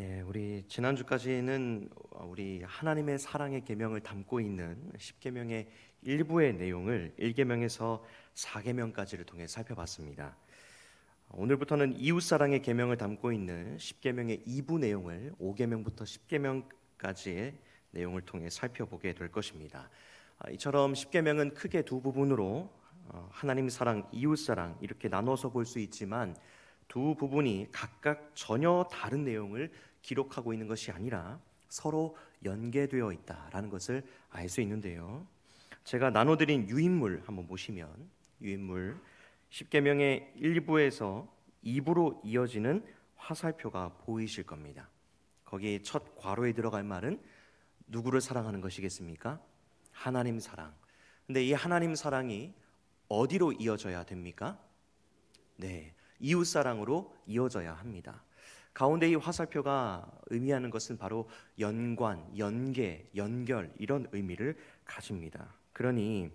우리 지난주까지는 우리 하나님의 사랑의 계명을 담고 있는 10계명의 일부의 내용을 1계명에서 4계명까지를 통해 살펴봤습니다. 오늘부터는 이웃사랑의 계명을 담고 있는 10계명의 2부 내용을 5계명부터 10계명까지의 내용을 통해 살펴보게 될 것입니다. 이처럼 10계명은 크게 두 부분으로 하나님 사랑, 이웃 사랑 이렇게 나눠서 볼 수 있지만 두 부분이 각각 전혀 다른 내용을 기록하고 있는 것이 아니라 서로 연계되어 있다라는 것을 알 수 있는데요. 제가 나눠드린 유인물 한번 보시면 유인물 10계명의 1부에서 2부로 이어지는 화살표가 보이실 겁니다. 거기 첫 괄호에 들어갈 말은 누구를 사랑하는 것이겠습니까? 하나님 사랑. 근데 이 하나님 사랑이 어디로 이어져야 됩니까? 네, 이웃 사랑으로 이어져야 합니다. 가운데 이 화살표가 의미하는 것은 바로 연관, 연계, 연결 이런 의미를 가집니다. 그러니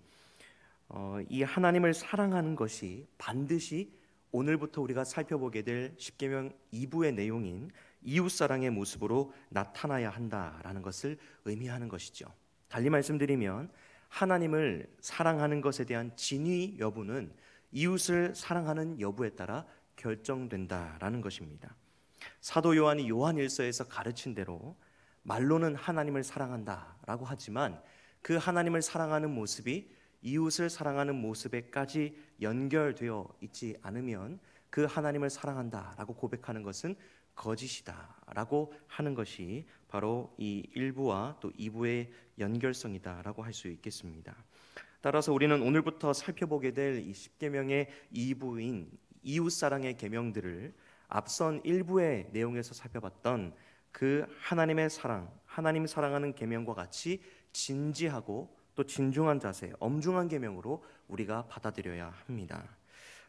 이 하나님을 사랑하는 것이 반드시 오늘부터 우리가 살펴보게 될 10계명 2부의 내용인 이웃사랑의 모습으로 나타나야 한다라는 것을 의미하는 것이죠. 달리 말씀드리면 하나님을 사랑하는 것에 대한 진위 여부는 이웃을 사랑하는 여부에 따라 결정된다라는 것입니다. 사도 요한이 요한일서에서 가르친 대로 말로는 하나님을 사랑한다라고 하지만 그 하나님을 사랑하는 모습이 이웃을 사랑하는 모습에까지 연결되어 있지 않으면 그 하나님을 사랑한다라고 고백하는 것은 거짓이다라고 하는 것이 바로 이 1부와 또 2부의 연결성이다라고 할 수 있겠습니다. 따라서 우리는 오늘부터 살펴보게 될 이 10계명의 2부인 이웃사랑의 계명들을 앞선 1부의 내용에서 살펴봤던 그 하나님의 사랑, 하나님 사랑하는 계명과 같이 진지하고 또 진중한 자세, 엄중한 계명으로 우리가 받아들여야 합니다.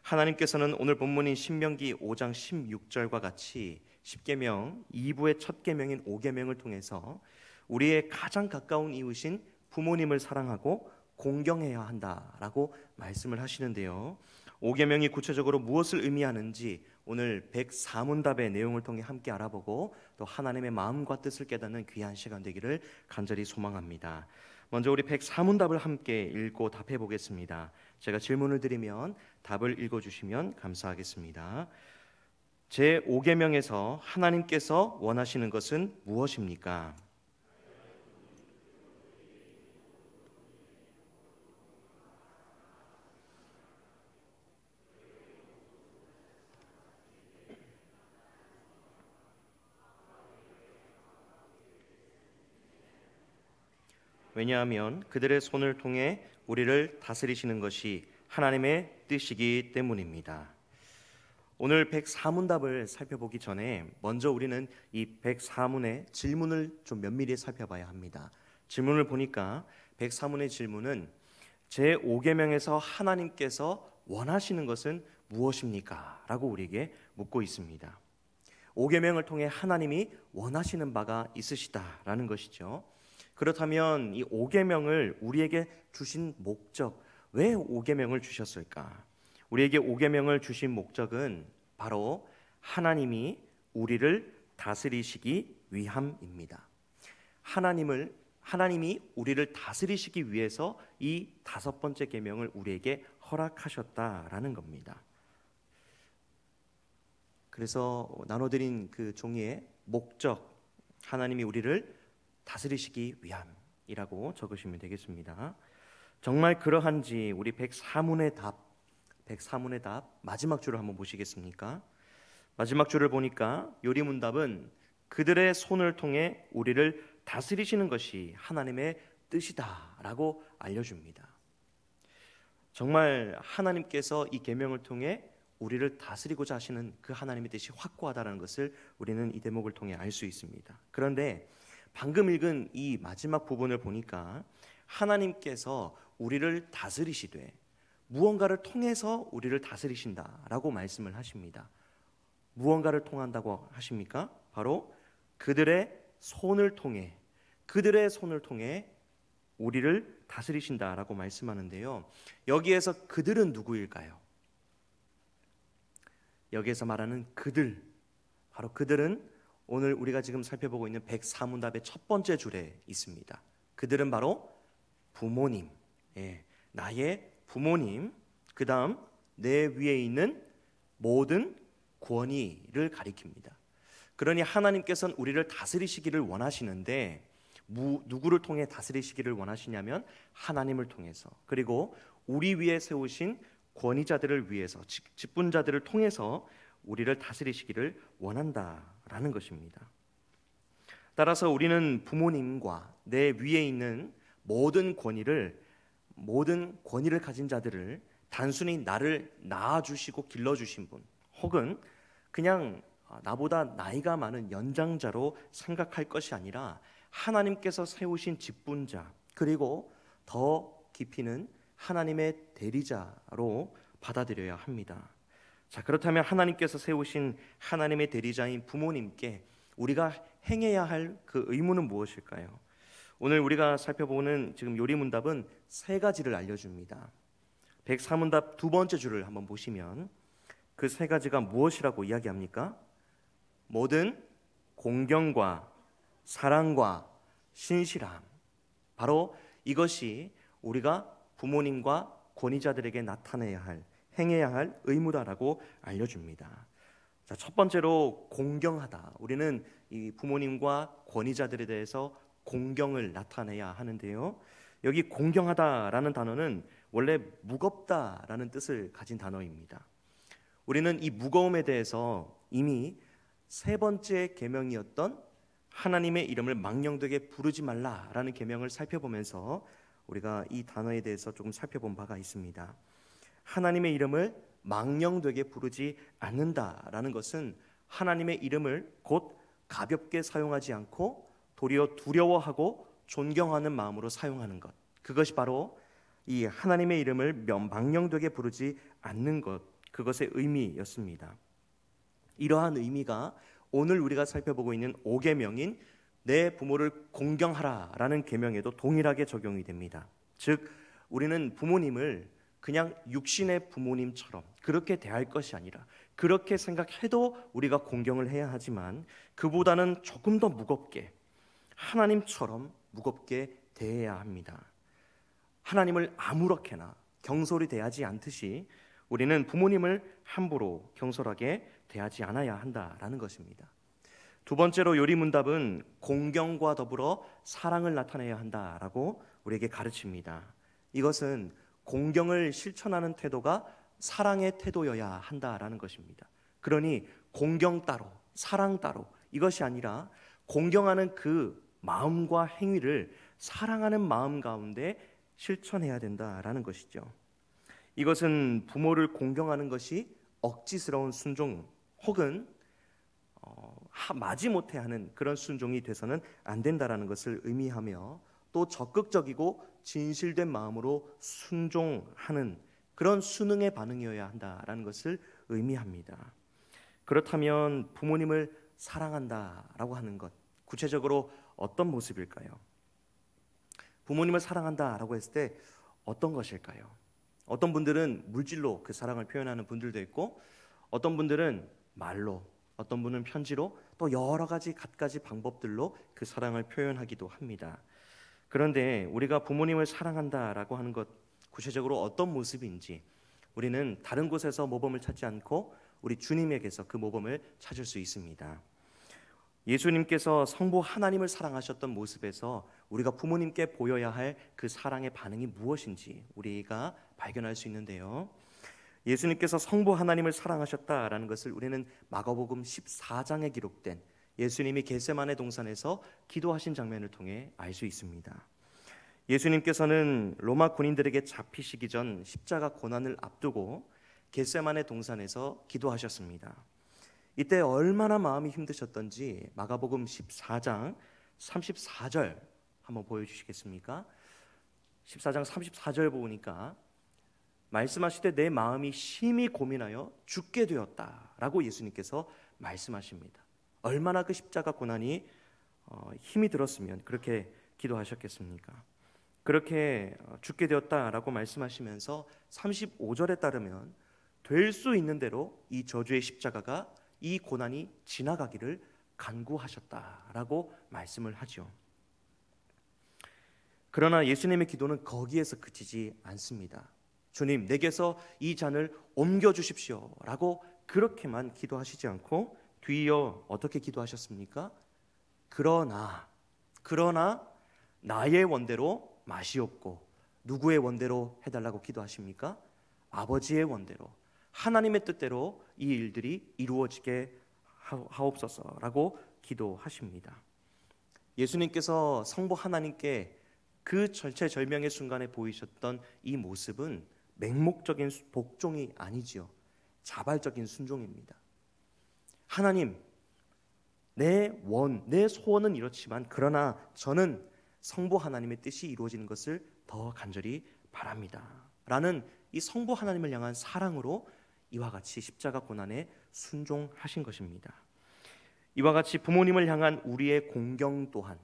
하나님께서는 오늘 본문인 신명기 5장 16절과 같이 10계명 2부의 첫 계명인 5계명을 통해서 우리의 가장 가까운 이웃인 부모님을 사랑하고 공경해야 한다라고 말씀을 하시는데요. 5계명이 구체적으로 무엇을 의미하는지 오늘 104문답의 내용을 통해 함께 알아보고 또 하나님의 마음과 뜻을 깨닫는 귀한 시간 되기를 간절히 소망합니다. 먼저 우리 104문답을 함께 읽고 답해 보겠습니다. 제가 질문을 드리면 답을 읽어주시면 감사하겠습니다. 제5계명에서 하나님께서 원하시는 것은 무엇입니까? 왜냐하면 그들의 손을 통해 우리를 다스리시는 것이 하나님의 뜻이기 때문입니다. 오늘 104문답을 살펴보기 전에 먼저 우리는 이 104문의 질문을 좀 면밀히 살펴봐야 합니다. 질문을 보니까 104문의 질문은 제5계명에서 하나님께서 원하시는 것은 무엇입니까? 라고 우리에게 묻고 있습니다. 5계명을 통해 하나님이 원하시는 바가 있으시다라는 것이죠. 그렇다면 이 5계명을 우리에게 주신 목적, 왜 5계명을 주셨을까? 우리에게 5계명을 주신 목적은 바로 하나님이 우리를 다스리시기 위함입니다. 하나님이 우리를 다스리시기 위해서 이 5번째 계명을 우리에게 허락하셨다라는 겁니다. 그래서 나눠드린 그 종이에 목적, 하나님이 우리를 다스리시기 위함이라고 적으시면 되겠습니다. 정말 그러한지 우리 104문의 답 마지막 줄을 한번 보시겠습니까? 마지막 줄을 보니까 요리문답은 그들의 손을 통해 우리를 다스리시는 것이 하나님의 뜻이다라고 알려줍니다. 정말 하나님께서 이 계명을 통해 우리를 다스리고자 하시는 그 하나님의 뜻이 확고하다는 것을 우리는 이 대목을 통해 알 수 있습니다. 그런데 방금 읽은 이 마지막 부분을 보니까 하나님께서 우리를 다스리시되 무언가를 통해서 우리를 다스리신다라고 말씀을 하십니다. 무언가를 통한다고 하십니까? 바로 그들의 손을 통해 우리를 다스리신다라고 말씀하는데요. 여기에서 그들은 누구일까요? 여기에서 말하는 그들, 바로 그들은 오늘 우리가 지금 살펴보고 있는 104문답의 첫 번째 줄에 있습니다. 그들은 바로 부모님, 나의 부모님, 그 다음 내 위에 있는 모든 권위를 가리킵니다. 그러니 하나님께서는 우리를 다스리시기를 원하시는데 누구를 통해 다스리시기를 원하시냐면 하나님을 통해서, 그리고 우리 위에 세우신 권위자들을 위해서, 직분자들을 통해서 우리를 다스리시기를 원한다라는 것입니다. 따라서 우리는 부모님과 내 위에 있는 모든 권위를 가진 자들을 단순히 나를 낳아주시고 길러주신 분, 혹은 그냥 나보다 나이가 많은 연장자로 생각할 것이 아니라 하나님께서 세우신 직분자, 그리고 더 깊이는 하나님의 대리자로 받아들여야 합니다. 자, 그렇다면 하나님께서 세우신 하나님의 대리자인 부모님께 우리가 행해야 할 그 의무는 무엇일까요? 오늘 우리가 살펴보는 지금 요리문답은 세 가지를 알려줍니다. 104문답 두 번째 줄을 한번 보시면 그 세 가지가 무엇이라고 이야기합니까? 모든 공경과 사랑과 신실함, 바로 이것이 우리가 부모님과 권위자들에게 나타내야 할, 행해야 할 의무다라고 알려줍니다. 자, 첫 번째로 공경하다. 우리는 이 부모님과 권위자들에 대해서 공경을 나타내야 하는데요, 여기 공경하다라는 단어는 원래 무겁다라는 뜻을 가진 단어입니다. 우리는 이 무거움에 대해서 이미 세 번째 계명이었던 하나님의 이름을 망령되게 부르지 말라라는 계명을 살펴보면서 우리가 이 단어에 대해서 조금 살펴본 바가 있습니다. 하나님의 이름을 망령되게 부르지 않는다라는 것은 하나님의 이름을 곧 가볍게 사용하지 않고 도리어 두려워하고 존경하는 마음으로 사용하는 것, 그것이 바로 이 하나님의 이름을 망령되게 부르지 않는 것, 그것의 의미였습니다. 이러한 의미가 오늘 우리가 살펴보고 있는 5계명인 내 부모를 공경하라라는 계명에도 동일하게 적용이 됩니다. 즉, 우리는 부모님을 그냥 육신의 부모님처럼 그렇게 대할 것이 아니라, 그렇게 생각해도 우리가 공경을 해야 하지만 그보다는 조금 더 무겁게, 하나님처럼 무겁게 대해야 합니다. 하나님을 아무렇게나 경솔히 대하지 않듯이 우리는 부모님을 함부로 경솔하게 대하지 않아야 한다라는 것입니다. 두 번째로 요리문답은 공경과 더불어 사랑을 나타내야 한다라고 우리에게 가르칩니다. 이것은 공경을 실천하는 태도가 사랑의 태도여야 한다라는 것입니다. 그러니 공경 따로, 사랑 따로, 이것이 아니라 공경하는 그 마음과 행위를 사랑하는 마음 가운데 실천해야 된다라는 것이죠. 이것은 부모를 공경하는 것이 억지스러운 순종 혹은 마지못해 하는 그런 순종이 돼서는 안 된다라는 것을 의미하며, 또 적극적이고 진실된 마음으로 순종하는 그런 순응의 반응이어야 한다라는 것을 의미합니다. 그렇다면 부모님을 사랑한다라고 하는 것, 구체적으로 어떤 모습일까요? 부모님을 사랑한다라고 했을 때 어떤 것일까요? 어떤 분들은 물질로 그 사랑을 표현하는 분들도 있고, 어떤 분들은 말로, 어떤 분은 편지로, 또 여러 가지 갖가지 방법들로 그 사랑을 표현하기도 합니다. 그런데 우리가 부모님을 사랑한다라고 하는 것, 구체적으로 어떤 모습인지 우리는 다른 곳에서 모범을 찾지 않고 우리 주님에게서 그 모범을 찾을 수 있습니다. 예수님께서 성부 하나님을 사랑하셨던 모습에서 우리가 부모님께 보여야 할 그 사랑의 반응이 무엇인지 우리가 발견할 수 있는데요, 예수님께서 성부 하나님을 사랑하셨다라는 것을 우리는 마가복음 14장에 기록된 예수님이 겟세마네 동산에서 기도하신 장면을 통해 알 수 있습니다. 예수님께서는 로마 군인들에게 잡히시기 전 십자가 고난을 앞두고 겟세마네 동산에서 기도하셨습니다. 이때 얼마나 마음이 힘드셨던지 마가복음 14장 34절 한번 보여주시겠습니까? 14장 34절 보니까 말씀하실 때 내 마음이 심히 고민하여 죽게 되었다라고 예수님께서 말씀하십니다. 얼마나 그 십자가 고난이 힘이 들었으면 그렇게 기도하셨겠습니까? 그렇게 죽게 되었다라고 말씀하시면서 35절에 따르면 될 수 있는 대로 이 저주의 십자가가, 이 고난이 지나가기를 간구하셨다라고 말씀을 하죠. 그러나 예수님의 기도는 거기에서 그치지 않습니다. 주님, 내게서 이 잔을 옮겨주십시오 라고 그렇게만 기도하시지 않고 뒤이어 어떻게 기도하셨습니까? 그러나 나의 원대로 마시옵고 누구의 원대로 해달라고 기도하십니까? 아버지의 원대로, 하나님의 뜻대로 이 일들이 이루어지게 하옵소서라고 기도하십니다. 예수님께서 성부 하나님께 그 절체절명의 순간에 보이셨던 이 모습은 맹목적인 복종이 아니지요. 자발적인 순종입니다. 하나님, 내 소원은 이렇지만 그러나 저는 성부 하나님의 뜻이 이루어지는 것을 더 간절히 바랍니다 라는 이 성부 하나님을 향한 사랑으로 이와 같이 십자가 고난에 순종하신 것입니다. 이와 같이 부모님을 향한 우리의 공경 또한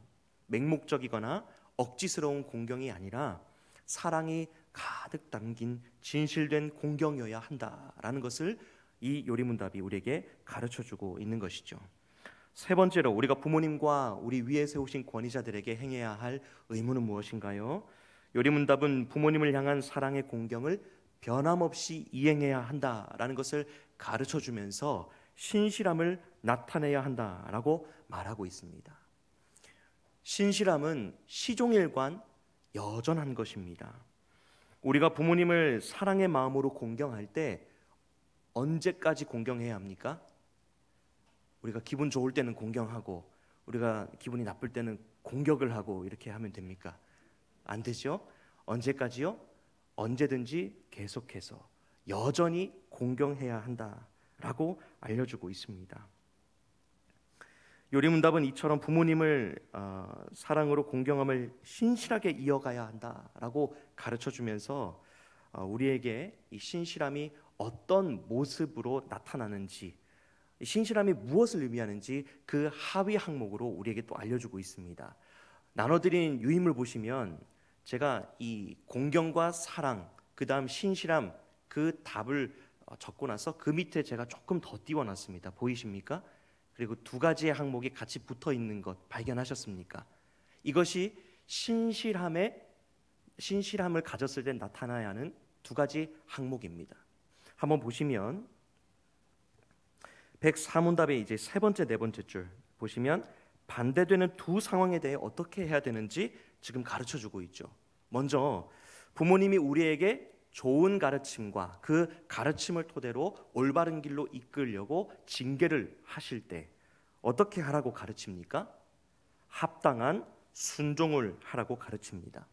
맹목적이거나 억지스러운 공경이 아니라 사랑이 가득 담긴 진실된 공경이어야 한다라는 것을 이 요리문답이 우리에게 가르쳐주고 있는 것이죠. 세 번째로 우리가 부모님과 우리 위에 세우신 권위자들에게 행해야 할 의무는 무엇인가요? 요리문답은 부모님을 향한 사랑의 공경을 변함없이 이행해야 한다라는 것을 가르쳐주면서 신실함을 나타내야 한다라고 말하고 있습니다. 신실함은 시종일관 여전한 것입니다. 우리가 부모님을 사랑의 마음으로 공경할 때 언제까지 공경해야 합니까? 우리가 기분 좋을 때는 공경하고 우리가 기분이 나쁠 때는 공격을 하고 이렇게 하면 됩니까? 안 되죠? 언제까지요? 언제든지 계속해서 여전히 공경해야 한다라고 알려주고 있습니다. 요리문답은 이처럼 부모님을 사랑으로 공경함을 신실하게 이어가야 한다라고 가르쳐주면서 우리에게 이 신실함이 어떤 모습으로 나타나는지, 신실함이 무엇을 의미하는지 그 하위 항목으로 우리에게 또 알려주고 있습니다. 나눠드린 유인물 보시면 제가 이 공경과 사랑, 그 다음 신실함, 그 답을 적고 나서 그 밑에 제가 조금 더 띄워놨습니다. 보이십니까? 그리고 두 가지의 항목이 같이 붙어 있는 것 발견하셨습니까? 이것이 신실함을 가졌을 때 나타나야 하는 두 가지 항목입니다. 한번 보시면 104문답의 이제 세 번째, 네 번째 줄 보시면 반대되는 두 상황에 대해 어떻게 해야 되는지 지금 가르쳐주고 있죠. 먼저 부모님이 우리에게 좋은 가르침과 그 가르침을 토대로 올바른 길로 이끌려고 징계를 하실 때 어떻게 하라고 가르칩니까? 합당한 순종을 하라고 가르칩니다.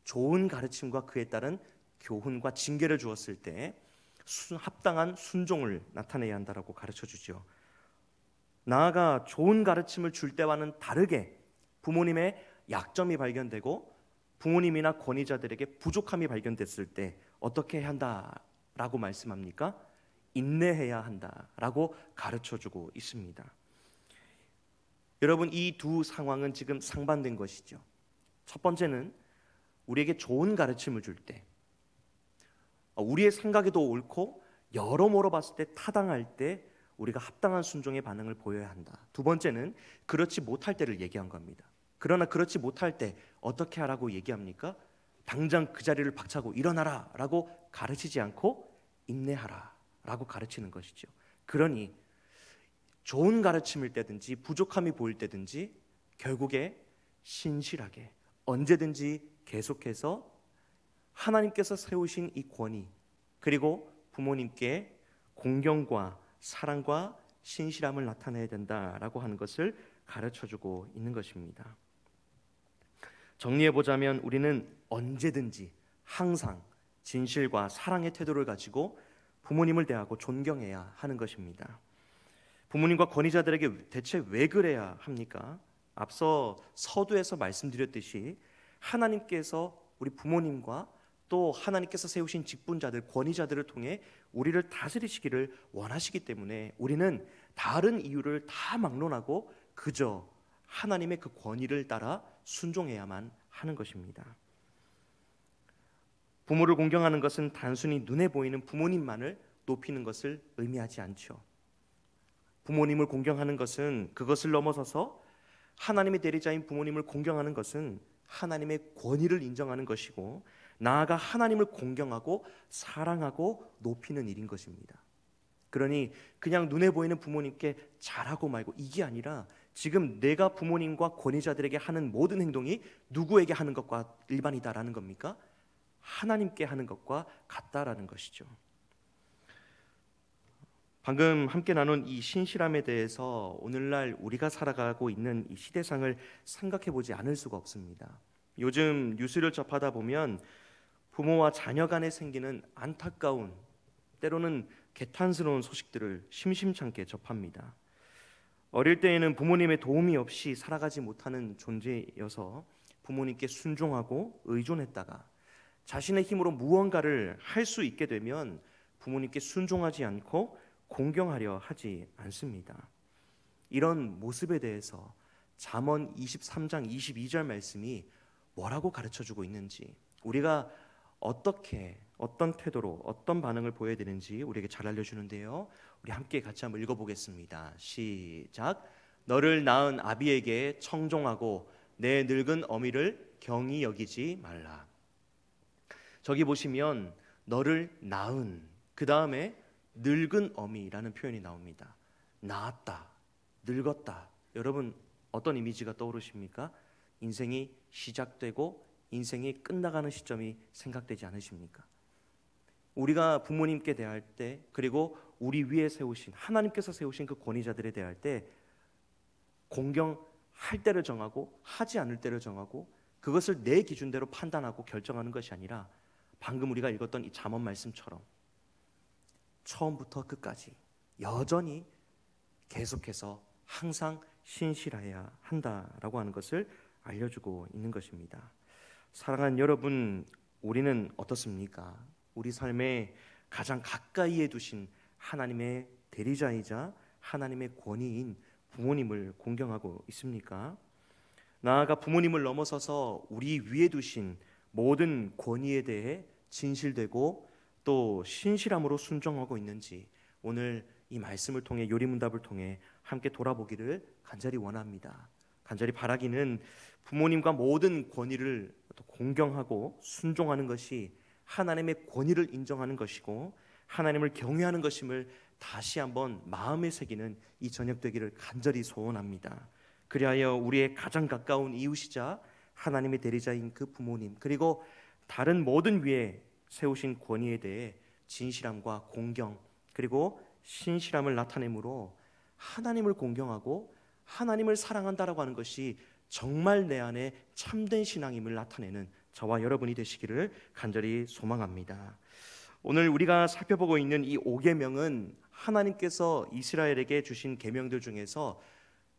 좋은 가르침과 그에 따른 교훈과 징계를 주었을 때 합당한 순종을 나타내야 한다라고 가르쳐주죠. 나아가 좋은 가르침을 줄 때와는 다르게 부모님의 약점이 발견되고 부모님이나 권위자들에게 부족함이 발견됐을 때 어떻게 해야 한다라고 말씀합니까? 인내해야 한다라고 가르쳐주고 있습니다. 여러분, 이 두 상황은 지금 상반된 것이죠. 첫 번째는 우리에게 좋은 가르침을 줄 때, 우리의 생각에도 옳고 여러모로 봤을 때 타당할 때 우리가 합당한 순종의 반응을 보여야 한다. 두 번째는 그렇지 못할 때를 얘기한 겁니다. 그러나 그렇지 못할 때 어떻게 하라고 얘기합니까? 당장 그 자리를 박차고 일어나라 라고 가르치지 않고 인내하라 라고 가르치는 것이죠. 그러니 좋은 가르침일 때든지 부족함이 보일 때든지 결국에 신실하게 언제든지 계속해서 하나님께서 세우신 이 권위, 그리고 부모님께 공경과 사랑과 신실함을 나타내야 된다라고 하는 것을 가르쳐주고 있는 것입니다. 정리해보자면 우리는 언제든지 항상 진실과 사랑의 태도를 가지고 부모님을 대하고 존경해야 하는 것입니다. 부모님과 권위자들에게 대체 왜 그래야 합니까? 앞서 서두에서 말씀드렸듯이 하나님께서 우리 부모님과 또 하나님께서 세우신 직분자들, 권위자들을 통해 우리를 다스리시기를 원하시기 때문에 우리는 다른 이유를 다 막론하고 그저 하나님의 그 권위를 따라 순종해야만 하는 것입니다. 부모를 공경하는 것은 단순히 눈에 보이는 부모님만을 높이는 것을 의미하지 않죠. 부모님을 공경하는 것은, 그것을 넘어서서 하나님의 대리자인 부모님을 공경하는 것은 하나님의 권위를 인정하는 것이고, 나아가 하나님을 공경하고 사랑하고 높이는 일인 것입니다. 그러니 그냥 눈에 보이는 부모님께 잘하고 말고, 이게 아니라 지금 내가 부모님과 권위자들에게 하는 모든 행동이 누구에게 하는 것과 일반이다라는 겁니까? 하나님께 하는 것과 같다라는 것이죠. 방금 함께 나눈 이 신실함에 대해서 오늘날 우리가 살아가고 있는 이 시대상을 생각해 보지 않을 수가 없습니다. 요즘 뉴스를 접하다 보면 부모와 자녀 간에 생기는 안타까운, 때로는 개탄스러운 소식들을 심심찮게 접합니다. 어릴 때에는 부모님의 도움이 없이 살아가지 못하는 존재여서 부모님께 순종하고 의존했다가 자신의 힘으로 무언가를 할 수 있게 되면 부모님께 순종하지 않고 공경하려 하지 않습니다. 이런 모습에 대해서 잠언 23장 22절 말씀이 뭐라고 가르쳐주고 있는지, 우리가 어떻게, 어떤 태도로, 어떤 반응을 보여야 되는지 우리에게 잘 알려주는데요. 우리 함께 같이 한번 읽어보겠습니다. 시작. 너를 낳은 아비에게 청종하고 내 늙은 어미를 경히 여기지 말라. 저기 보시면 너를 낳은, 그 다음에 늙은 어미라는 표현이 나옵니다. 낳았다, 늙었다. 여러분 어떤 이미지가 떠오르십니까? 인생이 시작되고 인생이 끝나가는 시점이 생각되지 않으십니까? 우리가 부모님께 대할 때, 그리고 우리 위에 세우신, 하나님께서 세우신 그 권위자들에 대할 때 공경할 때를 정하고 하지 않을 때를 정하고 그것을 내 기준대로 판단하고 결정하는 것이 아니라, 방금 우리가 읽었던 이 잠언 말씀처럼 처음부터 끝까지 여전히 계속해서 항상 신실해야 한다라고 하는 것을 알려주고 있는 것입니다. 사랑하는 여러분, 우리는 어떻습니까? 우리 삶에 가장 가까이에 두신 하나님의 대리자이자 하나님의 권위인 부모님을 공경하고 있습니까? 나아가 부모님을 넘어서서 우리 위에 두신 모든 권위에 대해 진실되고 또 신실함으로 순종하고 있는지, 오늘 이 말씀을 통해, 요리문답을 통해 함께 돌아보기를 간절히 원합니다. 간절히 바라기는 부모님과 모든 권위를 공경하고 순종하는 것이 하나님의 권위를 인정하는 것이고 하나님을 경외하는 것임을 다시 한번 마음에 새기는 이 저녁 되기를 간절히 소원합니다. 그리하여 우리의 가장 가까운 이웃이자 하나님의 대리자인 그 부모님, 그리고 다른 모든 위에 세우신 권위에 대해 진실함과 공경, 그리고 신실함을 나타내므로 하나님을 공경하고 하나님을 사랑한다라고 하는 것이 정말 내 안에 참된 신앙임을 나타내는 저와 여러분이 되시기를 간절히 소망합니다. 오늘 우리가 살펴보고 있는 이 5계명은 하나님께서 이스라엘에게 주신 계명들 중에서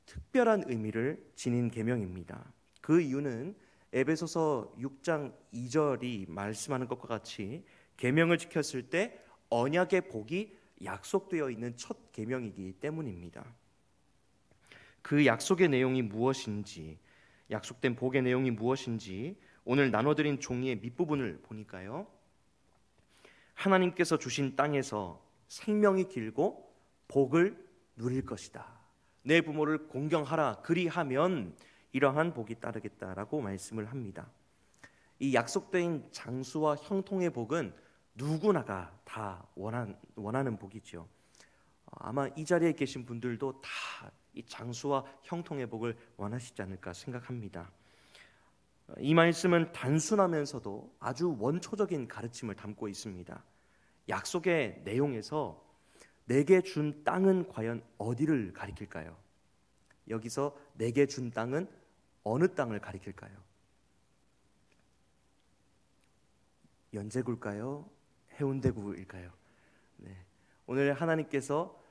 특별한 의미를 지닌 계명입니다. 그 이유는 에베소서 6장 2절이 말씀하는 것과 같이 계명을 지켰을 때 언약의 복이 약속되어 있는 첫 계명이기 때문입니다. 그 약속의 내용이 무엇인지, 약속된 복의 내용이 무엇인지 오늘 나눠드린 종이의 밑부분을 보니까요, 하나님께서 주신 땅에서 생명이 길고 복을 누릴 것이다. 내 부모를 공경하라. 그리하면 이러한 복이 따르겠다라고 말씀을 합니다. 이 약속된 장수와 형통의 복은 누구나가 다 원하는 복이죠. 아마 이 자리에 계신 분들도 다 이 장수와 형통의 복을 원하시지 않을까 생각합니다. 이 말씀은 단순하면서도 아주 원초적인 가르침을 담고 있습니다. 약속의 내용에서 내게 준 땅은 과연 어디를 가리킬까요? 여기서 내게 준 땅은 어느 땅을 가리킬까요? 연제구일까요? 해운대구일까요? 네. 오늘 하나님께서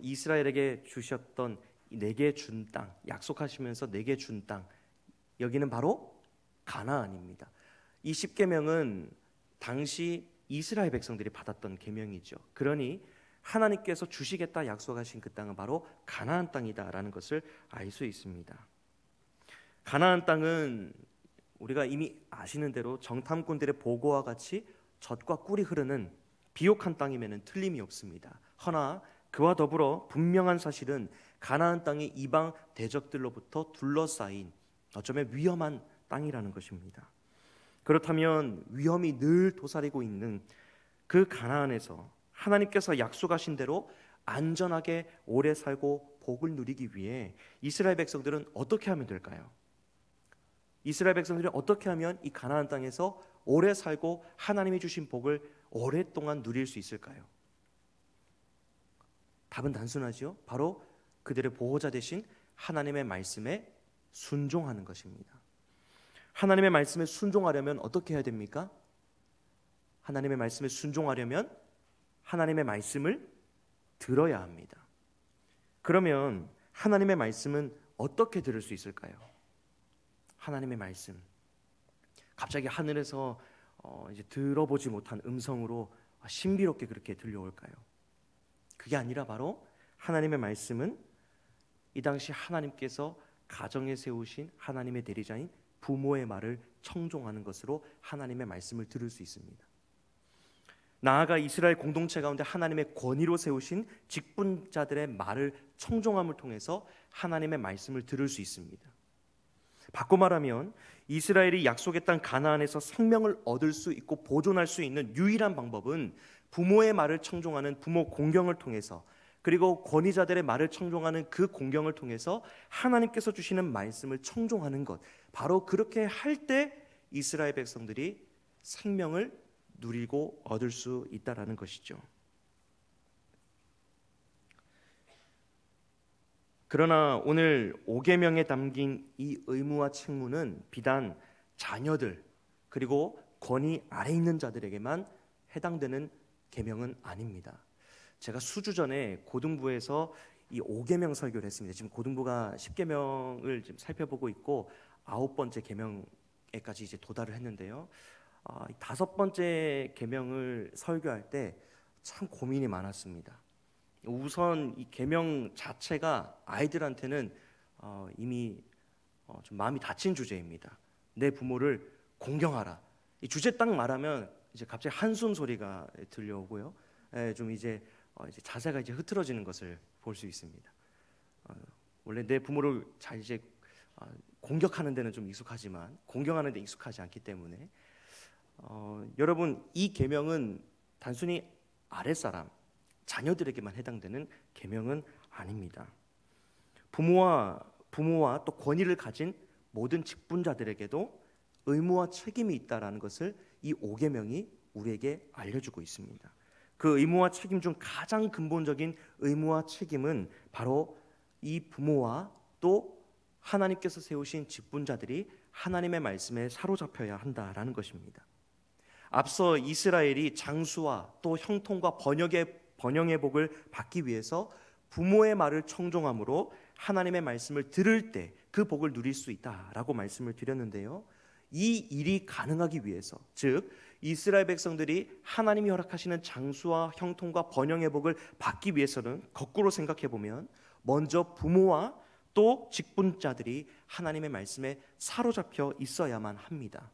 이스라엘에게 주셨던 내게 준 땅, 약속하시면서 내게 준 땅, 여기는 바로 가나안입니다. 이 10계명은 당시 이스라엘 백성들이 받았던 계명이죠. 그러니 하나님께서 주시겠다 약속하신 그 땅은 바로 가나안 땅이다라는 것을 알 수 있습니다. 가나안 땅은 우리가 이미 아시는 대로 정탐꾼들의 보고와 같이 젖과 꿀이 흐르는 비옥한 땅임에는 틀림이 없습니다. 허나 그와 더불어 분명한 사실은 가나안 땅이 이방 대적들로부터 둘러싸인 어쩌면 위험한 땅이라는 것입니다. 그렇다면 위험이 늘 도사리고 있는 그 가나안에서 하나님께서 약속하신 대로 안전하게 오래 살고 복을 누리기 위해 이스라엘 백성들은 어떻게 하면 될까요? 이스라엘 백성들이 어떻게 하면 이 가나안 땅에서 오래 살고 하나님이 주신 복을 오랫동안 누릴 수 있을까요? 답은 단순하죠. 바로 그들의 보호자 되신 하나님의 말씀에 순종하는 것입니다. 하나님의 말씀에 순종하려면 어떻게 해야 됩니까? 하나님의 말씀에 순종하려면 하나님의 말씀을 들어야 합니다. 그러면 하나님의 말씀은 어떻게 들을 수 있을까요? 하나님의 말씀, 갑자기 하늘에서 이제 들어보지 못한 음성으로 신비롭게 그렇게 들려올까요? 그게 아니라 바로 하나님의 말씀은 이 당시 하나님께서 가정에 세우신 하나님의 대리자인 부모의 말을 청종하는 것으로 하나님의 말씀을 들을 수 있습니다. 나아가 이스라엘 공동체 가운데 하나님의 권위로 세우신 직분자들의 말을 청종함을 통해서 하나님의 말씀을 들을 수 있습니다. 바꿔 말하면 이스라엘이 약속의 땅 가나안에서 생명을 얻을 수 있고 보존할 수 있는 유일한 방법은 부모의 말을 청종하는 부모 공경을 통해서, 그리고 권위자들의 말을 청종하는 그 공경을 통해서 하나님께서 주시는 말씀을 청종하는 것, 바로 그렇게 할 때 이스라엘 백성들이 생명을 누리고 얻을 수 있다라는 것이죠. 그러나 오늘 5계명에 담긴 이 의무와 책무는 비단 자녀들 그리고 권위 아래 있는 자들에게만 해당되는 계명은 아닙니다. 제가 수주 전에 고등부에서 이 5계명 설교를 했습니다. 지금 고등부가 10계명을 지금 살펴보고 있고 9번째 계명에까지 이제 도달을 했는데요. 5번째 계명을 설교할 때 참 고민이 많았습니다. 우선 이 계명 자체가 아이들한테는 이미 좀 마음이 다친 주제입니다. 내 부모를 공경하라. 이 주제 딱 말하면 이제 갑자기 한숨 소리가 들려오고요. 좀 이제 자세가 이제 흐트러지는 것을 볼 수 있습니다. 원래 내 부모를 잘 이제 공격하는 데는 좀 익숙하지만 공경하는 데 익숙하지 않기 때문에 여러분, 이 계명은 단순히 아랫사람 자녀들에게만 해당되는 계명은 아닙니다. 부모와 또 권위를 가진 모든 직분자들에게도 의무와 책임이 있다라는 것을 이 5계명이 우리에게 알려주고 있습니다. 그 의무와 책임 중 가장 근본적인 의무와 책임은 바로 이 부모와 또 하나님께서 세우신 직분자들이 하나님의 말씀에 사로잡혀야 한다라는 것입니다. 앞서 이스라엘이 장수와 또 형통과 번영의 복을 받기 위해서 부모의 말을 청종함으로 하나님의 말씀을 들을 때 그 복을 누릴 수 있다라고 말씀을 드렸는데요. 이 일이 가능하기 위해서, 즉 이스라엘 백성들이 하나님이 허락하시는 장수와 형통과 번영의 복을 받기 위해서는 거꾸로 생각해 보면 먼저 부모와 또 직분자들이 하나님의 말씀에 사로잡혀 있어야만 합니다.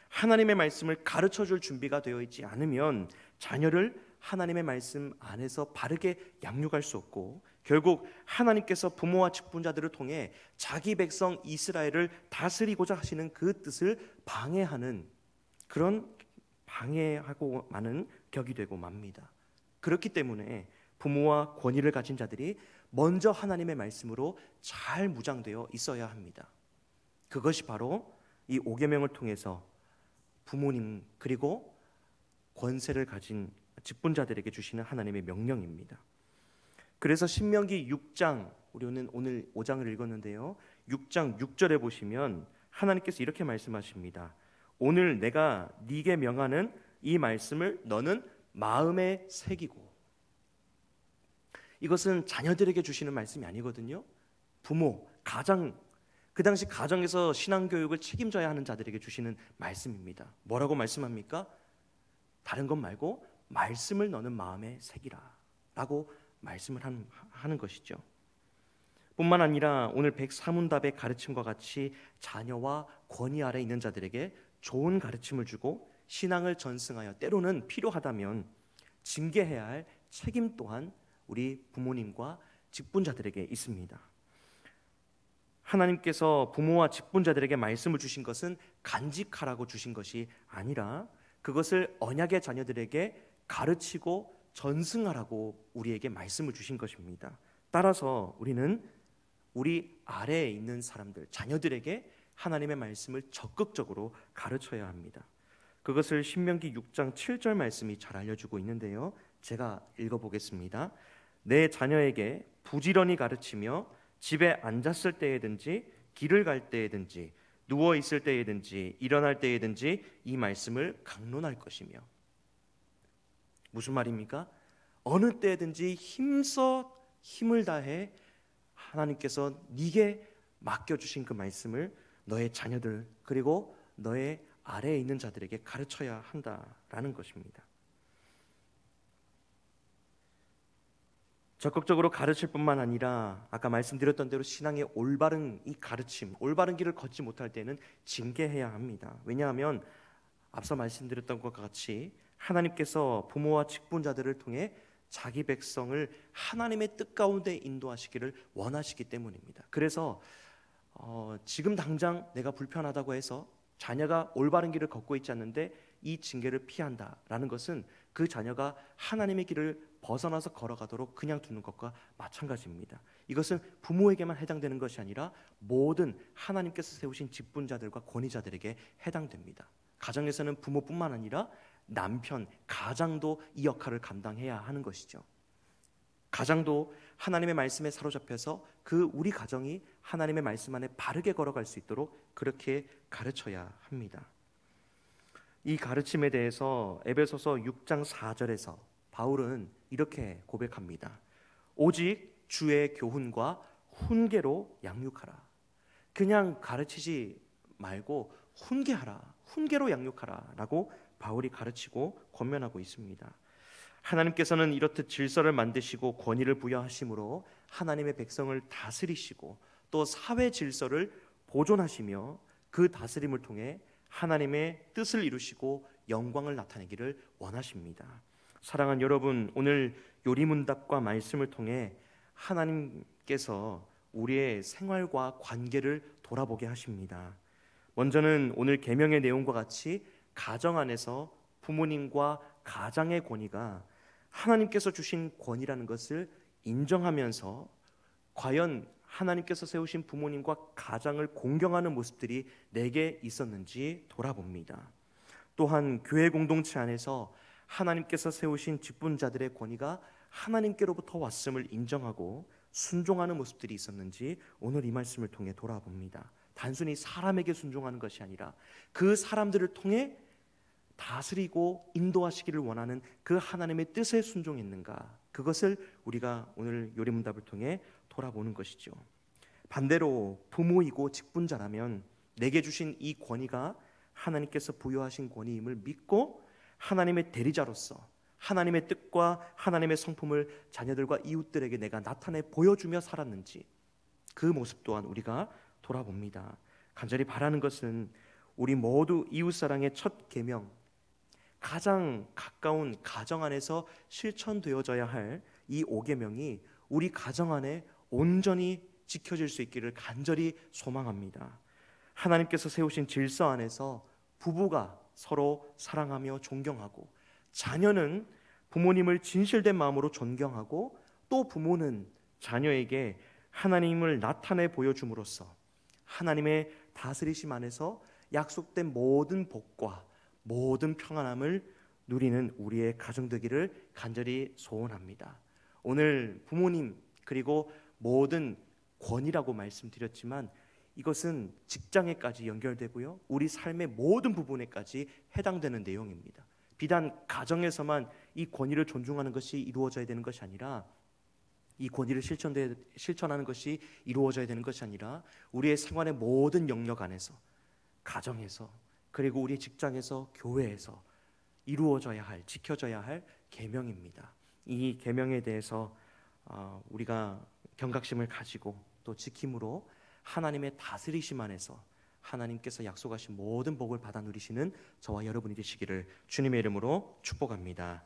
하나님의 말씀을 가르쳐줄 준비가 되어 있지 않으면 자녀를 하나님의 말씀 안에서 바르게 양육할 수 없고, 결국 하나님께서 부모와 직분자들을 통해 자기 백성 이스라엘을 다스리고자 하시는 그 뜻을 방해하는 그런 방해하고 마는 격이 되고 맙니다. 그렇기 때문에 부모와 권위를 가진 자들이 먼저 하나님의 말씀으로 잘 무장되어 있어야 합니다. 그것이 바로 이 5계명을 통해서 부모님 그리고 권세를 가진 직분자들에게 주시는 하나님의 명령입니다. 그래서 신명기 6장, 우리는 오늘 5장을 읽었는데요. 6장 6절에 보시면 하나님께서 이렇게 말씀하십니다. 오늘 내가 네게 명하는 이 말씀을 너는 마음에 새기고. 이것은 자녀들에게 주시는 말씀이 아니거든요. 부모, 가장, 그 당시 가정에서 신앙교육을 책임져야 하는 자들에게 주시는 말씀입니다. 뭐라고 말씀합니까? 다른 것 말고 말씀을 너는 마음에 새기라 라고 말씀을 하는 것이죠. 뿐만 아니라 오늘 104문답의 가르침과 같이 자녀와 권위 아래 있는 자들에게 좋은 가르침을 주고 신앙을 전승하여 때로는 필요하다면 징계해야 할 책임 또한 우리 부모님과 직분자들에게 있습니다. 하나님께서 부모와 직분자들에게 말씀을 주신 것은 간직하라고 주신 것이 아니라 그것을 언약의 자녀들에게 가르치고 전승하라고 우리에게 말씀을 주신 것입니다. 따라서 우리는 우리 아래에 있는 사람들, 자녀들에게 하나님의 말씀을 적극적으로 가르쳐야 합니다. 그것을 신명기 6장 7절 말씀이 잘 알려주고 있는데요, 제가 읽어보겠습니다. 내 자녀에게 부지런히 가르치며 집에 앉았을 때에든지 길을 갈 때에든지 누워 있을 때에든지 일어날 때에든지 이 말씀을 강론할 것이며. 무슨 말입니까? 어느 때든지 힘써 힘을 다해 하나님께서 네게 맡겨주신 그 말씀을 너의 자녀들 그리고 너의 아래에 있는 자들에게 가르쳐야 한다라는 것입니다. 적극적으로 가르칠 뿐만 아니라 아까 말씀드렸던 대로 신앙의 올바른 이 가르침, 올바른 길을 걷지 못할 때는 징계해야 합니다. 왜냐하면 앞서 말씀드렸던 것과 같이 하나님께서 부모와 직분자들을 통해 자기 백성을 하나님의 뜻 가운데 인도하시기를 원하시기 때문입니다. 그래서 지금 당장 내가 불편하다고 해서 자녀가 올바른 길을 걷고 있지 않는데 이 징계를 피한다라는 것은 그 자녀가 하나님의 길을 벗어나서 걸어가도록 그냥 두는 것과 마찬가지입니다. 이것은 부모에게만 해당되는 것이 아니라 모든 하나님께서 세우신 직분자들과 권위자들에게 해당됩니다. 가정에서는 부모뿐만 아니라 남편, 가장도 이 역할을 감당해야 하는 것이죠. 가장도 하나님의 말씀에 사로잡혀서 우리 가정이 하나님의 말씀 안에 바르게 걸어갈 수 있도록 그렇게 가르쳐야 합니다. 이 가르침에 대해서 에베소서 6장 4절에서 바울은 이렇게 고백합니다. 오직 주의 교훈과 훈계로 양육하라. 그냥 가르치지 말고 훈계로 양육하라 라고 바울이 가르치고 권면하고 있습니다. 하나님께서는 이렇듯 질서를 만드시고 권위를 부여하심으로 하나님의 백성을 다스리시고 또 사회 질서를 보존하시며 그 다스림을 통해 하나님의 뜻을 이루시고 영광을 나타내기를 원하십니다. 사랑하는 여러분, 오늘 요리문답과 말씀을 통해 하나님께서 우리의 생활과 관계를 돌아보게 하십니다. 먼저는 오늘 계명의 내용과 같이 가정 안에서 부모님과 가장의 권위가 하나님께서 주신 권위라는 것을 인정하면서 과연 하나님께서 세우신 부모님과 가장을 공경하는 모습들이 내게 있었는지 돌아봅니다. 또한 교회 공동체 안에서 하나님께서 세우신 직분자들의 권위가 하나님께로부터 왔음을 인정하고 순종하는 모습들이 있었는지 오늘 이 말씀을 통해 돌아봅니다. 단순히 사람에게 순종하는 것이 아니라 그 사람들을 통해 다스리고 인도하시기를 원하는 그 하나님의 뜻에 순종했는가, 그것을 우리가 오늘 요리문답을 통해 돌아보는 것이죠. 반대로 부모이고 직분자라면 내게 주신 이 권위가 하나님께서 부여하신 권위임을 믿고 하나님의 대리자로서 하나님의 뜻과 하나님의 성품을 자녀들과 이웃들에게 내가 나타내 보여주며 살았는지 그 모습 또한 우리가 돌아봅니다. 간절히 바라는 것은 우리 모두 이웃사랑의 첫 계명, 가장 가까운 가정 안에서 실천되어져야 할 이 5계명이 우리 가정 안에 온전히 지켜질 수 있기를 간절히 소망합니다. 하나님께서 세우신 질서 안에서 부부가 서로 사랑하며 존경하고, 자녀는 부모님을 진실된 마음으로 존경하고, 또 부모는 자녀에게 하나님을 나타내 보여줌으로써 하나님의 다스리심 안에서 약속된 모든 복과 모든 평안함을 누리는 우리의 가정 되기를 간절히 소원합니다. 오늘 부모님 그리고 모든 권위라고 말씀드렸지만 이것은 직장에까지 연결되고요, 우리 삶의 모든 부분에까지 해당되는 내용입니다. 비단 가정에서만 이 권위를 존중하는 것이 이루어져야 되는 것이 아니라, 이 권위를 실천하는 것이 이루어져야 되는 것이 아니라 우리의 생활의 모든 영역 안에서, 가정에서, 그리고 우리 직장에서, 교회에서 이루어져야 할, 지켜져야 할 계명입니다. 이 계명에 대해서 우리가 경각심을 가지고 또 지킴으로 하나님의 다스리심 안에서 하나님께서 약속하신 모든 복을 받아 누리시는 저와 여러분이 되시기를 주님의 이름으로 축복합니다.